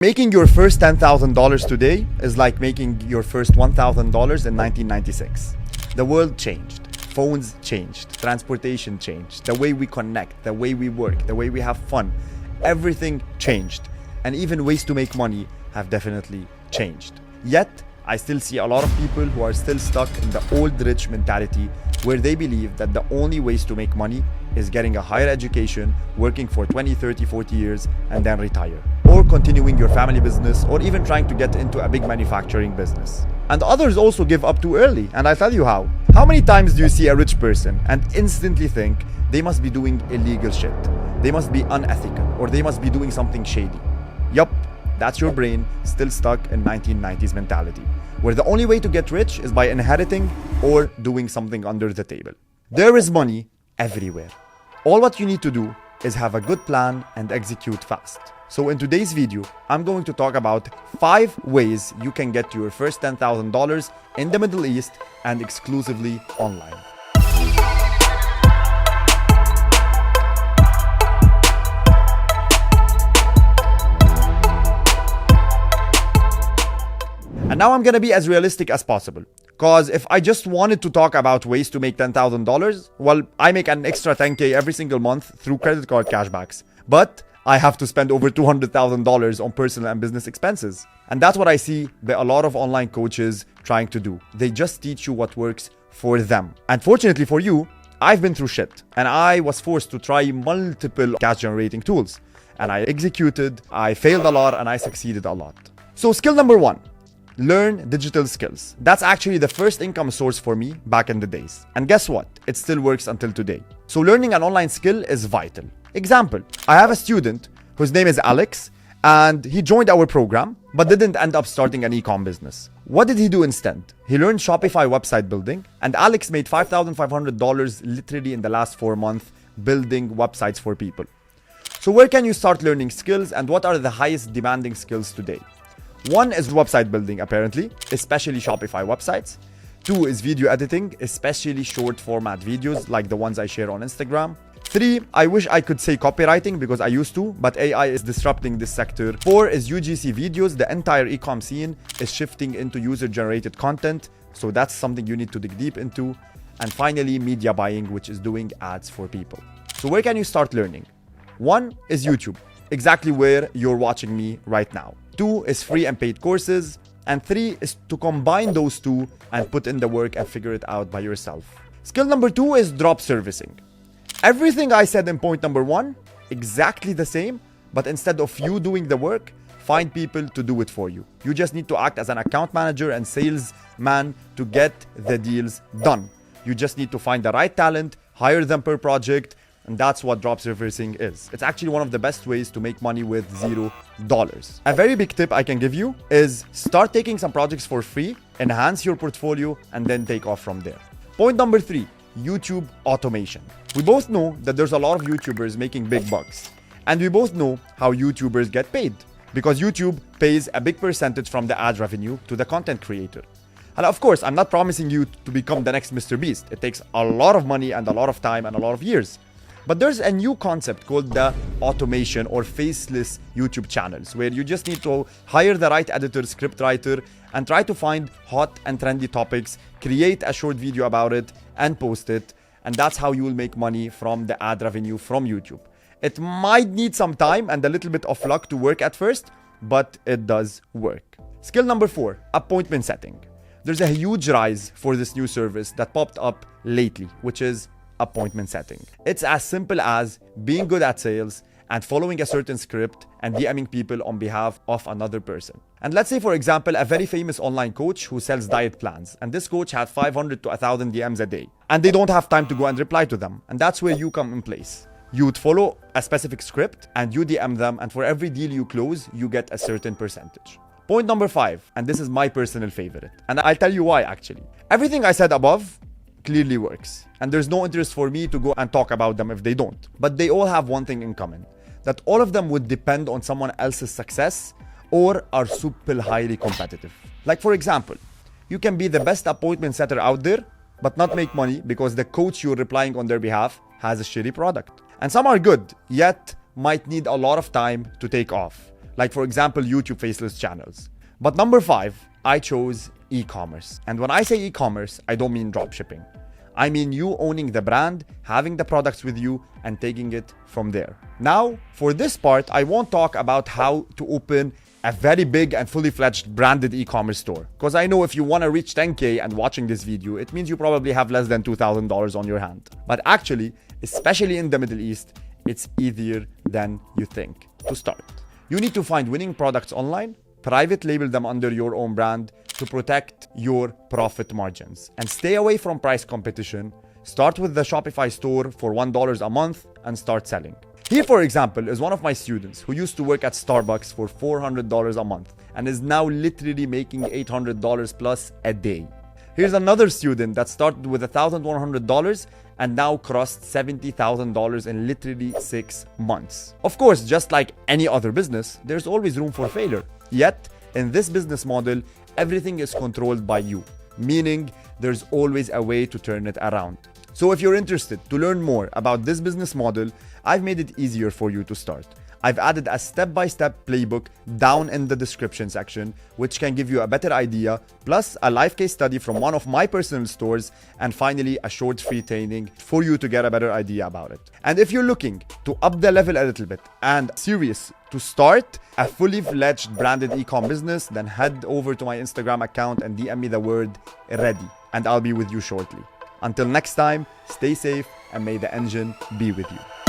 Making your first $10,000 today is like making your first $1,000 in 1996. The world changed. Phones changed. Transportation changed. The way we connect, the way we work, the way we have fun. Everything changed. And even ways to make money have definitely changed. Yet, I still see a lot of people who are still stuck in the old rich mentality where they believe that the only ways to make money is getting a higher education, working for 20, 30, 40 years, and then retire. Or continuing your family business, or even trying to get into a big manufacturing business. And others also give up too early, and I'll tell you how. How many times do you see a rich person and instantly think they must be doing illegal shit, they must be unethical, or they must be doing something shady? Yup, that's your brain still stuck in 1990s mentality, where the only way to get rich is by inheriting or doing something under the table. There is money everywhere. All what you need to do is have a good plan and execute fast. So in today's video, I'm going to talk about 5 ways you can get to your first $10,000 in the Middle East and exclusively online. And now I'm gonna be as realistic as possible. Because if I just wanted to talk about ways to make $10,000, well, I make an extra $10K every single month through credit card cashbacks. But I have to spend over $200,000 on personal and business expenses. And that's what I see a lot of online coaches trying to do. They just teach you what works for them. And fortunately for you, I've been through shit. And I was forced to try multiple cash generating tools. And I executed, I failed a lot, and I succeeded a lot. So skill number 1. Learn digital skills. That's actually the first income source for me back in the days. And guess what? It still works until today. So learning an online skill is vital. Example, I have a student whose name is Alex, and he joined our program, but didn't end up starting an e-com business. What did he do instead? He learned Shopify website building, and Alex made $5,500 literally in the last 4 months building websites for people. So where can you start learning skills, and what are the highest demanding skills today? 1 is website building, apparently, especially Shopify websites. 2 is video editing, especially short format videos like the ones I share on Instagram. 3, I wish I could say copywriting because I used to, but AI is disrupting this sector. 4 is UGC videos. The entire e-com scene is shifting into user-generated content, so that's something you need to dig deep into. And finally, media buying, which is doing ads for people. So where can you start learning? 1 is YouTube, exactly where you're watching me right now. 2 is free and paid courses. And 3 is to combine those 2 and put in the work and figure it out by yourself. Skill number 2 is drop servicing. Everything I said in point number 1, exactly the same, but instead of you doing the work, find people to do it for you. You just need to act as an account manager and salesman to get the deals done. You just need to find the right talent, hire them per project, and that's what drop servicing is. It's actually one of the best ways to make money with $0. A very big tip I can give you is start taking some projects for free, enhance your portfolio, and then take off from there. Point number 3, YouTube automation. We both know that there's a lot of YouTubers making big bucks. And we both know how YouTubers get paid. Because YouTube pays a big percentage from the ad revenue to the content creator. And of course, I'm not promising you to become the next Mr. Beast. It takes a lot of money and a lot of time and a lot of years. But there's a new concept called the automation or faceless YouTube channels, where you just need to hire the right editor, script writer, and try to find hot and trendy topics, create a short video about it, and post it. And that's how you will make money from the ad revenue from YouTube. It might need some time and a little bit of luck to work at first, but it does work. Skill number 4, appointment setting. There's a huge rise for this new service that popped up lately, which is appointment setting. It's as simple as being good at sales and following a certain script and DMing people on behalf of another person. And let's say, for example, a very famous online coach who sells diet plans, and this coach had 500 to 1,000 DMs a day, and they don't have time to go and reply to them. And that's where you come in place. You would follow a specific script and you DM them, and for every deal you close, you get a certain percentage. Point number 5, and this is my personal favorite, and I'll tell you why actually. Everything I said above clearly works, and there's no interest for me to go and talk about them if they don't. But they all have one thing in common, that all of them would depend on someone else's success or are super highly competitive. Like for example, you can be the best appointment setter out there, but not make money because the coach you're replying on their behalf has a shitty product. And some are good, yet might need a lot of time to take off. like for example, YouTube faceless channels. But number 5, I chose e-commerce. And when I say e-commerce, I don't mean dropshipping. I mean you owning the brand, having the products with you, and taking it from there. Now, for this part, I won't talk about how to open a very big and fully fledged branded e-commerce store. Because I know if you want to reach 10K and watching this video, it means you probably have less than $2,000 on your hand. But actually, especially in the Middle East, it's easier than you think to start. You need to find winning products online, private label them under your own brand to protect your profit margins, and stay away from price competition. Start with the Shopify store for $1 a month and start selling. Here, for example, is one of my students who used to work at Starbucks for $400 a month and is now literally making $800 plus a day. Here's another student that started with $1,100 and now crossed $70,000 in literally 6 months. Of course, just like any other business, there's always room for failure. Yet, in this business model, everything is controlled by you, meaning there's always a way to turn it around. So if you're interested to learn more about this business model, I've made it easier for you to start. I've added a step-by-step playbook down in the description section, which can give you a better idea, plus a live case study from one of my personal stores, and finally a short free training for you to get a better idea about it. And if you're looking to up the level a little bit and serious to start a fully fledged branded e-com business, then head over to my Instagram account and DM me the word ready, and I'll be with you shortly. Until next time, stay safe and may the engine be with you.